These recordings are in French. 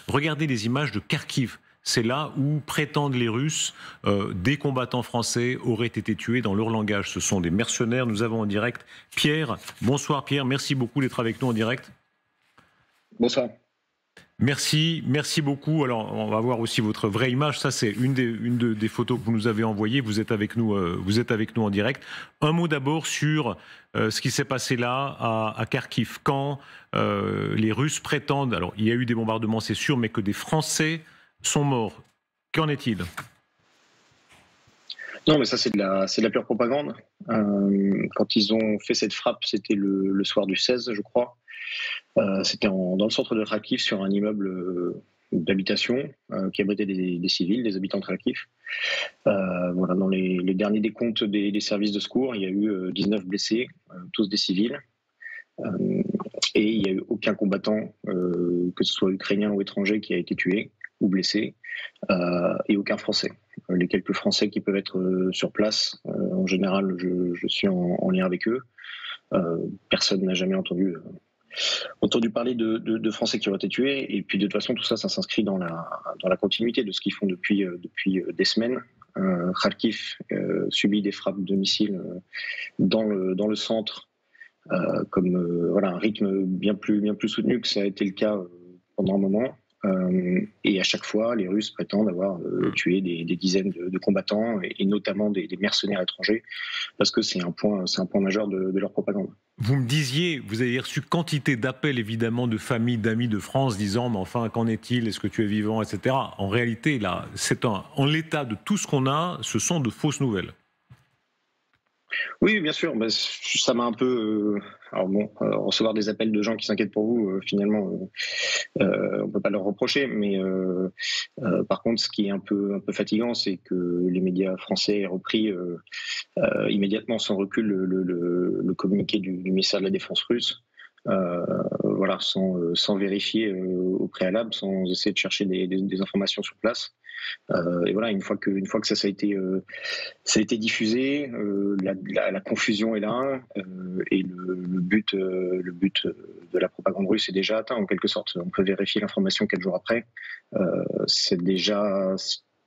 Regardez les images de Kharkiv. C'est là où prétendent les Russes, des combattants français auraient été tués dans leur langage. Ce sont des mercenaires. Nous avons en direct Pierre. Bonsoir Pierre, merci beaucoup d'être avec nous en direct. Bonsoir. Merci beaucoup. Alors, on va voir aussi votre vraie image. Ça, c'est une des photos que vous nous avez envoyées. Vous êtes avec nous en direct. Un mot d'abord sur ce qui s'est passé là à Kharkiv, quand les Russes prétendent. Alors, il y a eu des bombardements, c'est sûr, mais que des Français sont morts. Qu'en est-il? Non, mais ça, c'est de la pure propagande. Quand ils ont fait cette frappe, c'était le soir du 16, je crois. C'était dans le centre de Kharkiv, sur un immeuble d'habitation qui abritait des civils, des habitants de Kharkiv. Voilà, dans les derniers décomptes des services de secours, il y a eu 19 blessés, tous des civils. Et il n'y a eu aucun combattant, que ce soit ukrainien ou étranger, qui a été tué ou blessé, et aucun Français. Les quelques Français qui peuvent être sur place, en général, je suis en lien avec eux. Personne n'a jamais entendu parler de Français qui ont été tués. Et puis de toute façon, tout ça s'inscrit dans la continuité de ce qu'ils font depuis des semaines. Kharkiv subit des frappes de missiles dans le centre, comme voilà, un rythme bien plus soutenu que ça a été le cas pendant un moment. Et à chaque fois, les Russes prétendent avoir tué des dizaines de combattants, et notamment des mercenaires étrangers, parce que c'est un point majeur de leur propagande. Vous me disiez, vous avez reçu quantité d'appels évidemment de familles, d'amis de France disant mais enfin qu'en est-il, est-ce que tu es vivant, etc. En réalité, là, en l'état de tout ce qu'on a, ce sont de fausses nouvelles. Oui, bien sûr. Bah, ça m'a un peu. Alors bon, recevoir des appels de gens qui s'inquiètent pour vous, finalement, on peut pas leur reprocher. Mais par contre, ce qui est un peu fatigant, c'est que les médias français aient repris immédiatement, sans recul, le communiqué du ministère de la Défense russe. Voilà, sans vérifier au préalable, sans essayer de chercher des informations sur place. Et voilà, une fois que ça a été diffusé, la confusion est là, et le but de la propagande russe est déjà atteint en quelque sorte. On peut vérifier l'information 4 jours après.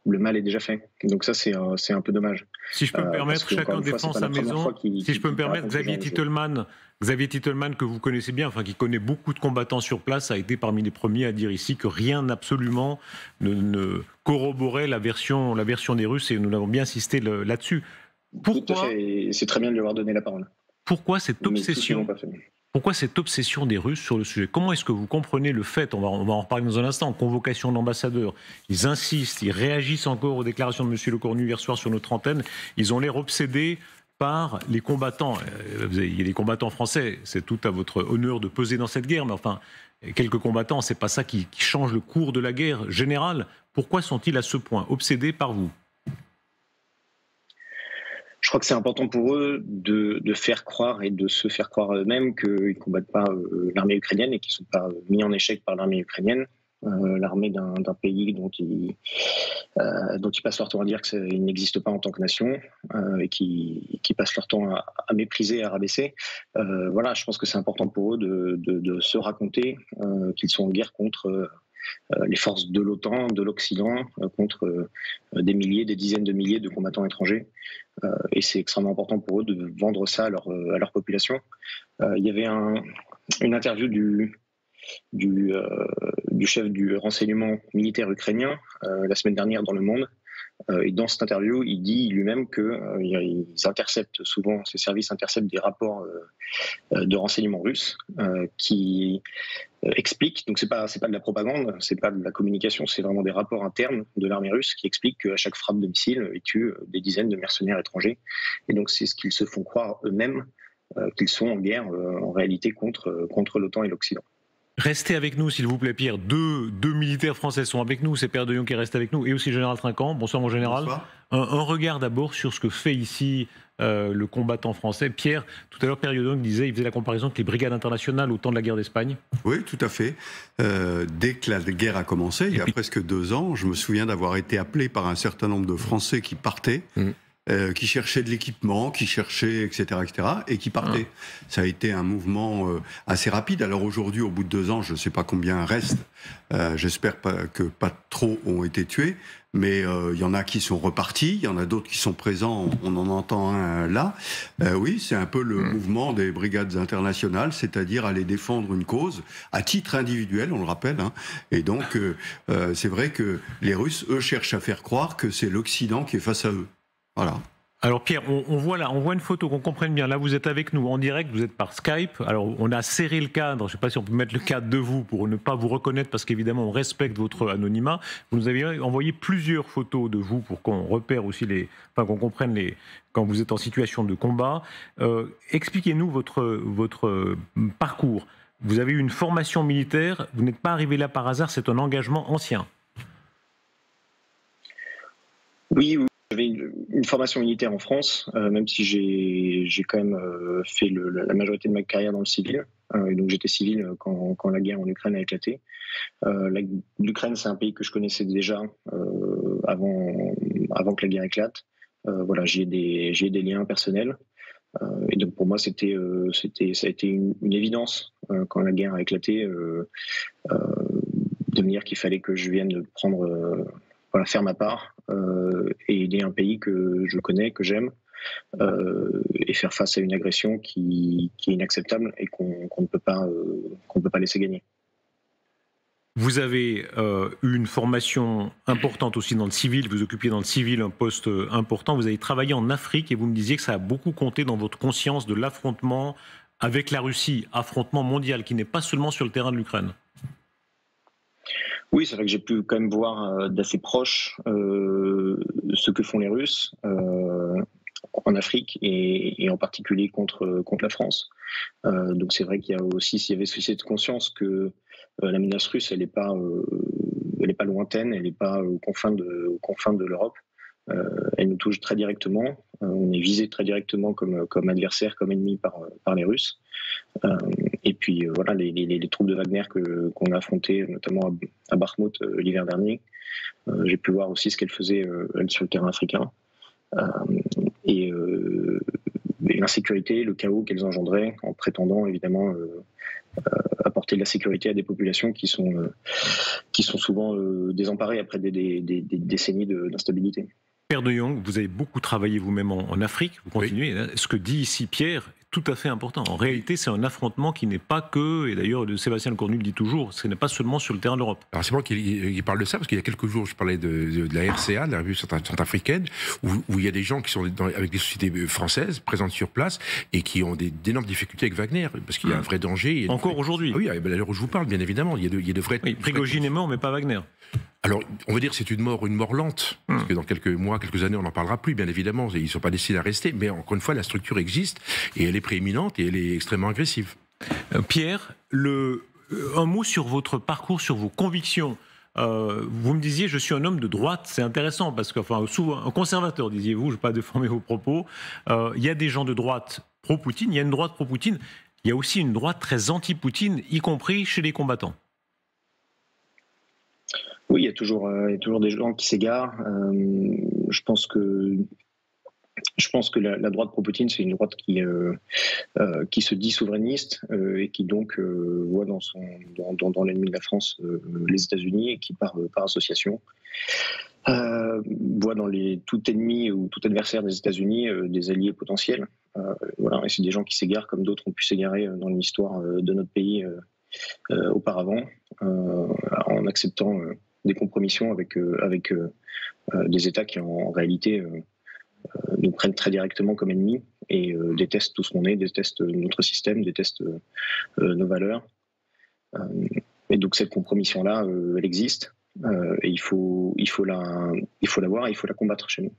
Le mal est déjà fait. Donc ça, c'est un peu dommage. Si je peux me permettre, chacun défend sa maison. Si je peux me permettre, Xavier Titelman, que vous connaissez bien, enfin qui connaît beaucoup de combattants sur place, a été parmi les premiers à dire ici que rien absolument ne corroborait la version des Russes, et nous avons bien insisté là-dessus. Pourquoi? Tout à fait, et c'est très bien de lui avoir donné la parole. Pourquoi cette obsession? Pourquoi cette obsession des Russes sur le sujet? Comment est-ce que vous comprenez le fait, on va en reparler dans un instant, convocation d'ambassadeurs, ils insistent, ils réagissent encore aux déclarations de M. Lecornu hier soir sur notre antenne, ils ont l'air obsédés par les combattants. Il y a des combattants français, c'est tout à votre honneur de peser dans cette guerre, mais enfin, quelques combattants, c'est pas ça qui change le cours de la guerre générale. Pourquoi sont-ils à ce point obsédés par vous? Je crois que c'est important pour eux de faire croire et de se faire croire eux-mêmes qu'ils ne combattent pas l'armée ukrainienne et qu'ils ne sont pas mis en échec par l'armée ukrainienne, l'armée d'un pays dont ils passent leur temps à dire qu'il n'existe pas en tant que nation, et qui passent leur temps à mépriser, à rabaisser. Voilà, je pense que c'est important pour eux de se raconter qu'ils sont en guerre contre les forces de l'OTAN, de l'Occident, contre des dizaines de milliers de combattants étrangers. Et c'est extrêmement important pour eux de vendre ça à leur population. Il y avait une interview du chef du renseignement militaire ukrainien la semaine dernière dans Le Monde. Et dans cette interview, il dit lui-même qu'ils interceptent souvent, ces services interceptent des rapports de renseignement russes qui expliquent, donc c'est pas de la propagande, c'est pas de la communication, c'est vraiment des rapports internes de l'armée russe qui expliquent qu'à chaque frappe de missile, ils tuent des dizaines de mercenaires étrangers. Et donc c'est ce qu'ils se font croire eux-mêmes, qu'ils sont en guerre en réalité contre l'OTAN et l'Occident. Restez avec nous, s'il vous plaît, Pierre. Deux militaires français sont avec nous. C'est Pierre Deyon qui reste avec nous, et aussi le général Trinquant. Bonsoir, mon général. Bonsoir. Un regard d'abord sur ce que fait ici le combattant français. Pierre, tout à l'heure, Pierre Deyon il faisait la comparaison avec les brigades internationales au temps de la guerre d'Espagne. Oui, tout à fait. Dès que la guerre a commencé, il y a presque 2 ans, je me souviens d'avoir été appelé par un certain nombre de Français qui partaient. qui cherchaient de l'équipement, qui cherchaient, etc., et qui partaient. Ça a été un mouvement assez rapide. Alors aujourd'hui, au bout de 2 ans, je ne sais pas combien reste. J'espère que pas trop ont été tués. Mais il y en a qui sont repartis, il y en a d'autres qui sont présents, on en entend un là. Oui, c'est un peu le mouvement des brigades internationales, c'est-à-dire aller défendre une cause à titre individuel, on le rappelle. Hein. Et donc, c'est vrai que les Russes, eux, cherchent à faire croire que c'est l'Occident qui est face à eux. Voilà. Alors Pierre, on voit là, on voit une photo qu'on comprenne bien. Là, vous êtes avec nous en direct, vous êtes par Skype. Alors, on a serré le cadre. Je ne sais pas si on peut mettre le cadre de vous pour ne pas vous reconnaître, parce qu'évidemment, on respecte votre anonymat. Vous nous avez envoyé plusieurs photos de vous pour qu'on repère aussi qu'on comprenne quand vous êtes en situation de combat. Expliquez-nous votre parcours. Vous avez eu une formation militaire. Vous n'êtes pas arrivé là par hasard. C'est un engagement ancien. Oui. J'avais une formation militaire en France, même si j'ai quand même fait la majorité de ma carrière dans le civil. Donc j'étais civil quand la guerre en Ukraine a éclaté. L'Ukraine, c'est un pays que je connaissais déjà avant que la guerre éclate. Voilà, j'ai des liens personnels. Et donc pour moi, ça a été une évidence quand la guerre a éclaté, de me dire qu'il fallait que je vienne faire ma part et aider un pays que je connais, que j'aime, et faire face à une agression qui est inacceptable et qu'on ne peut pas laisser gagner. Vous avez eu une formation importante aussi dans le civil, vous occupiez dans le civil un poste important, vous avez travaillé en Afrique et vous me disiez que ça a beaucoup compté dans votre conscience de l'affrontement avec la Russie, affrontement mondial qui n'est pas seulement sur le terrain de l'Ukraine. Oui, c'est vrai que j'ai pu quand même voir d'assez proche ce que font les Russes en Afrique et en particulier contre la France. Donc c'est vrai qu'il y avait cette conscience que la menace russe, elle n'est pas lointaine, elle n'est pas aux confins de l'Europe. Elle nous touche très directement. On est visé très directement comme adversaire, comme ennemi par les Russes. Et puis voilà, les troupes de Wagner qu'on a affrontées, notamment à Bakhmut l'hiver dernier. J'ai pu voir aussi ce qu'elles faisaient sur le terrain africain. Et l'insécurité, le chaos qu'elles engendraient en prétendant évidemment apporter de la sécurité à des populations qui sont souvent désemparées après des décennies d'instabilité. Pierre de Jong, vous avez beaucoup travaillé vous-même en Afrique, vous continuez. Oui. Ce que dit ici Pierre est tout à fait important. En réalité, c'est un affrontement qui n'est pas que, et d'ailleurs Sébastien Lecornu le dit toujours, ce n'est pas seulement sur le terrain de l'Europe. Alors c'est bon qu'il parle de ça, parce qu'il y a quelques jours, je parlais de la RCA, de la revue centrafricaine, où il y a des gens qui sont avec des sociétés françaises présentes sur place et qui ont d'énormes difficultés avec Wagner, parce qu'il y a un vrai danger. Encore aujourd'hui. Ah oui, à l'heure où je vous parle, bien évidemment, il y a de vrais... Oui, Prigojine est mort, mais pas Wagner. Alors, on va dire que c'est une mort lente, parce que dans quelques mois, quelques années, on n'en parlera plus, bien évidemment, ils ne sont pas destinés à rester, mais encore une fois, la structure existe, et elle est prééminente, et elle est extrêmement agressive. Pierre, un mot sur votre parcours, sur vos convictions. Vous me disiez, je suis un homme de droite, c'est intéressant, parce que, souvent, un conservateur, disiez-vous, je ne vais pas déformer vos propos, il y a des gens de droite pro-Poutine, il y a une droite pro-Poutine, il y a aussi une droite très anti-Poutine, y compris chez les combattants. Oui, il y a toujours des gens qui s'égarent. Je pense que la droite pro-Poutine, c'est une droite qui se dit souverainiste et qui donc voit dans l'ennemi de la France les États-Unis et qui par association voit dans tout ennemi ou tout adversaire des États-Unis des alliés potentiels. Voilà, et c'est des gens qui s'égarent comme d'autres ont pu s'égarer dans l'histoire de notre pays auparavant, en acceptant des compromissions avec des États qui en réalité nous prennent très directement comme ennemis et détestent tout ce qu'on est, détestent notre système, détestent nos valeurs. Et donc cette compromission-là, elle existe et il faut la voir et il faut la combattre chez nous.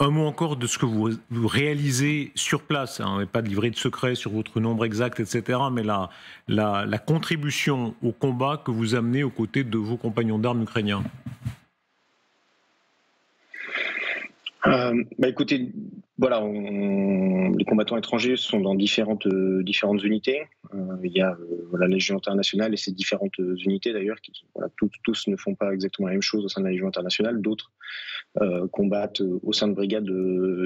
Un mot encore de ce que vous réalisez sur place, hein, pas de livret de secret sur votre nombre exact, etc., mais la contribution au combat que vous amenez aux côtés de vos compagnons d'armes ukrainiens. Écoutez, voilà, les combattants étrangers sont dans différentes unités. Il y a la Légion internationale et ses différentes unités d'ailleurs, qui tous ne font pas exactement la même chose au sein de la Légion internationale. D'autres combattent au sein de brigades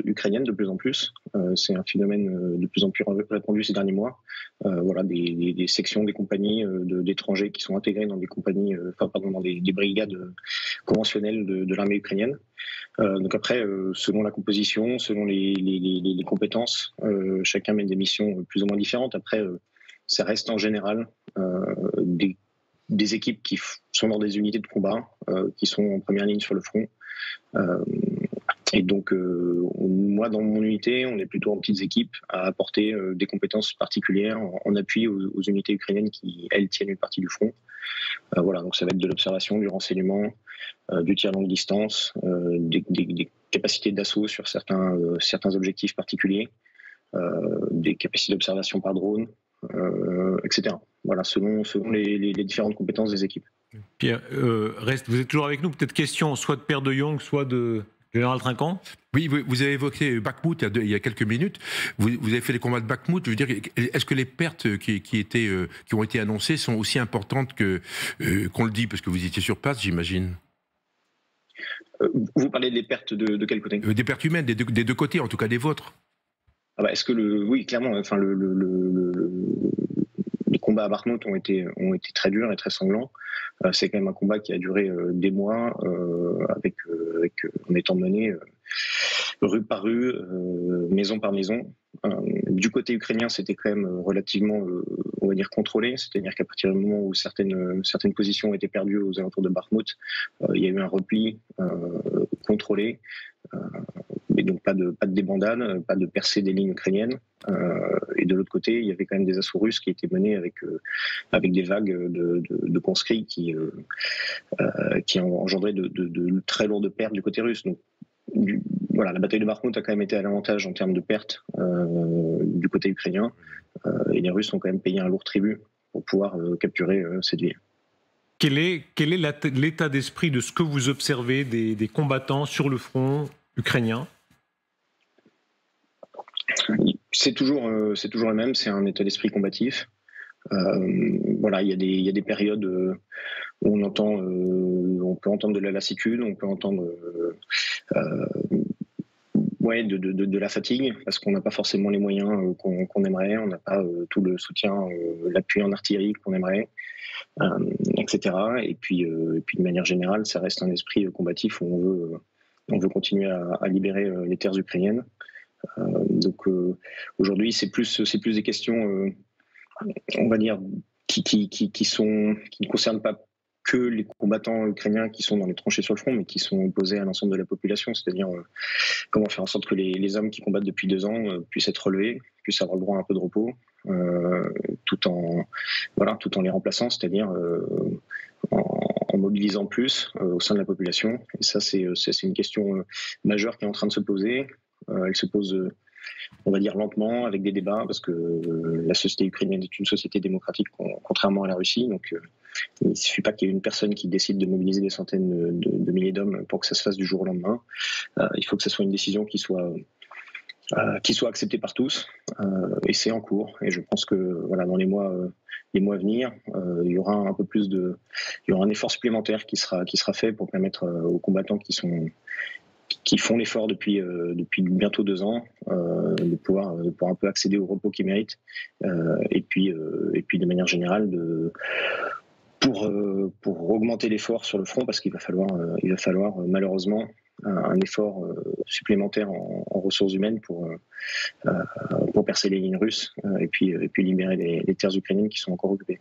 ukrainiennes de plus en plus. C'est un phénomène de plus en plus répandu ces derniers mois. Voilà, des sections, des compagnies d'étrangers qui sont intégrées dans des compagnies, dans des brigades conventionnelles de l'armée ukrainienne. Donc après, selon la composition, selon les compétences, chacun mène des missions plus ou moins différentes. Après, ça reste en général des équipes qui sont dans des unités de combat, qui sont en première ligne sur le front. Et donc, moi, dans mon unité, on est plutôt en petites équipes à apporter des compétences particulières en appui aux unités ukrainiennes qui, elles, tiennent une partie du front. Voilà, donc ça va être de l'observation, du renseignement, du tir à longue distance, des capacités d'assaut sur certains objectifs particuliers, des capacités d'observation par drone, etc. Voilà, selon les différentes compétences des équipes. Pierre, vous êtes toujours avec nous. Peut-être question soit de Père de Jong, soit de Général Trinquant. Oui, vous avez évoqué Bakhmout il y a quelques minutes. Vous avez fait les combats de Bakhmout. Je veux dire, est-ce que les pertes qui ont été annoncées sont aussi importantes qu'on le dit, parce que vous étiez sur place, j'imagine? Vous parlez des pertes de quel côté? Des pertes humaines, des deux côtés, en tout cas des vôtres. Ah bah, est-ce que oui, clairement. Enfin, les combats à Bakhmout ont été très durs et très sanglants. C'est quand même un combat qui a duré des mois, en étant mené rue par rue, maison par maison. Du côté ukrainien, c'était quand même relativement, on va dire, contrôlé. C'est-à-dire qu'à partir du moment où certaines positions ont été perdues aux alentours de Bakhmout, il y a eu un repli contrôlé. Mais donc pas de débandade, pas de percée des lignes ukrainiennes. Et de l'autre côté, il y avait quand même des assauts russes qui étaient menés avec des vagues de conscrits qui ont engendré de très lourdes pertes du côté russe. Donc, voilà, la bataille de Bakhmout a quand même été à l'avantage en termes de pertes du côté ukrainien. Et les Russes ont quand même payé un lourd tribut pour pouvoir capturer cette ville. Quel est l'état d'esprit de ce que vous observez des combattants sur le front ukrainien? C'est toujours le même, c'est un état d'esprit combatif. Voilà, il y a des périodes où on peut entendre de la lassitude, on peut entendre de la fatigue, parce qu'on n'a pas forcément les moyens qu'on aimerait, on n'a pas tout le soutien, l'appui en artillerie qu'on aimerait, etc. Et puis de manière générale, ça reste un esprit combatif où on veut continuer à libérer les terres ukrainiennes. Donc aujourd'hui, c'est plus des questions, on va dire, qui ne concernent pas que les combattants ukrainiens qui sont dans les tranchées sur le front, mais qui sont opposés à l'ensemble de la population. C'est-à-dire comment faire en sorte que les hommes qui combattent depuis 2 ans puissent être relevés, puissent avoir le droit à un peu de repos, tout en les remplaçant, c'est-à-dire en mobilisant plus au sein de la population. Et ça, c'est une question majeure qui est en train de se poser. Elle se pose, on va dire, lentement, avec des débats, parce que la société ukrainienne est une société démocratique, contrairement à la Russie. Donc, il ne suffit pas qu'il y ait une personne qui décide de mobiliser des centaines de milliers d'hommes pour que ça se fasse du jour au lendemain. Il faut que ce soit une décision qui soit acceptée par tous. Et c'est en cours. Et je pense que voilà, dans les mois à venir, il y aura un peu plus il y aura un effort supplémentaire qui sera fait pour permettre aux combattants qui font l'effort depuis bientôt 2 ans de pouvoir un peu accéder au repos qu'ils méritent, et puis de manière générale pour augmenter l'effort sur le front, parce qu'il va falloir malheureusement un effort supplémentaire en ressources humaines pour percer les lignes russes et puis libérer les terres ukrainiennes qui sont encore occupées.